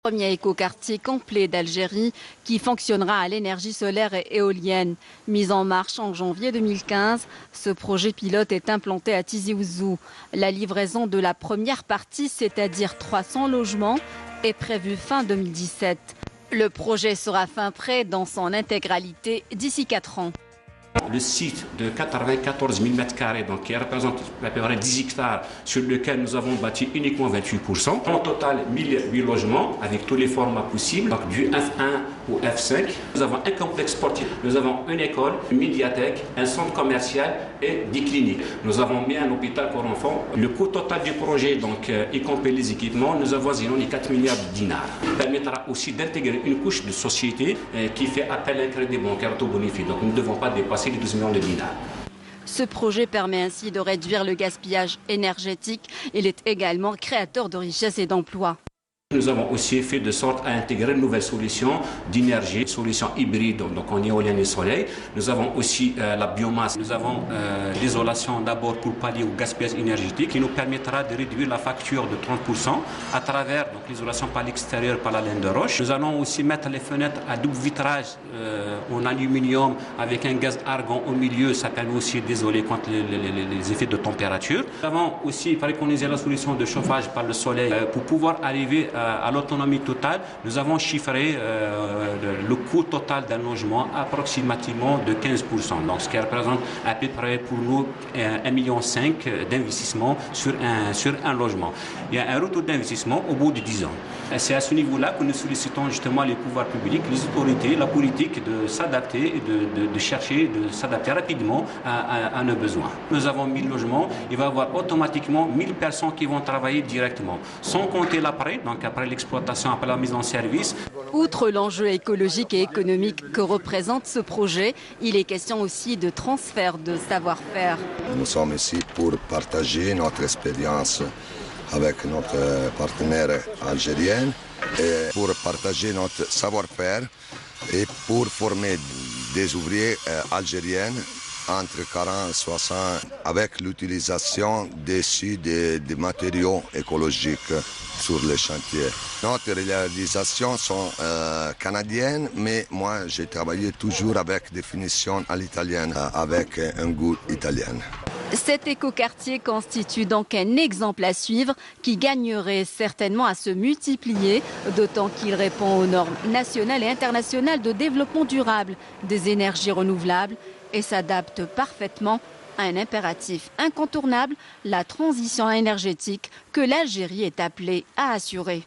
Premier écoquartier complet d'Algérie qui fonctionnera à l'énergie solaire et éolienne. Mis en marche en janvier 2015, ce projet pilote est implanté à Tizi Ouzou. La livraison de la première partie, c'est-à-dire 300 logements, est prévue fin 2017. Le projet sera fin prêt dans son intégralité d'ici 4 ans. Le site de 94 000 m², donc qui représente à peu près 10 hectares, sur lequel nous avons bâti uniquement 28%. En total, 1008 logements avec tous les formats possibles, donc du F1 au F5. Nous avons un complexe sportif, nous avons une école, une médiathèque, un centre commercial et 10 cliniques. Nous avons mis un hôpital pour enfants. Le coût total du projet, donc, y compris les équipements, nous avoisinons les 4 milliards de dinars. Ça permettra aussi d'intégrer une couche de société qui fait appel à un crédit bancaire auto-bonifié. Donc nous ne devons pas dépasser les 12 millions de dinars. Ce projet permet ainsi de réduire le gaspillage énergétique. Il est également créateur de richesses et d'emplois. Nous avons aussi fait de sorte à intégrer de nouvelles solutions d'énergie, solutions hybrides, donc en éolien et soleil. Nous avons aussi la biomasse. Nous avons l'isolation d'abord pour pallier au gaspillage énergétique qui nous permettra de réduire la facture de 30% à travers l'isolation par l'extérieur par la laine de roche. Nous allons aussi mettre les fenêtres à double vitrage en aluminium avec un gaz argon au milieu. Ça permet aussi d'isoler contre les effets de température. Nous avons aussi préconisé la solution de chauffage par le soleil pour pouvoir arriver à l'autonomie totale. Nous avons chiffré le coût total d'un logement approximativement de 15%, donc ce qui représente à peu près pour nous 1,5 million d'investissement sur un logement. Il y a un retour d'investissement au bout de 10 ans. C'est à ce niveau-là que nous sollicitons justement les pouvoirs publics, les autorités, la politique de s'adapter et de chercher de s'adapter rapidement à nos besoins. Nous avons 1000 logements, il va y avoir automatiquement 1000 personnes qui vont travailler directement, sans compter l'après, donc après l'exploitation, après la mise en service. Outre l'enjeu écologique et économique que représente ce projet, il est question aussi de transfert de savoir-faire. Nous sommes ici pour partager notre expérience avec notre partenaire algérien et pour partager notre savoir-faire et pour former des ouvriers algériens entre 40 et 60 avec l'utilisation des matériaux écologiques sur les chantiers. Notre réalisation sont canadiennes, mais moi j'ai travaillé toujours avec des finitions à l'italienne, avec un goût italien. Cet écoquartier constitue donc un exemple à suivre qui gagnerait certainement à se multiplier, d'autant qu'il répond aux normes nationales et internationales de développement durable des énergies renouvelables et s'adapte parfaitement à un impératif incontournable, la transition énergétique que l'Algérie est appelée à assurer.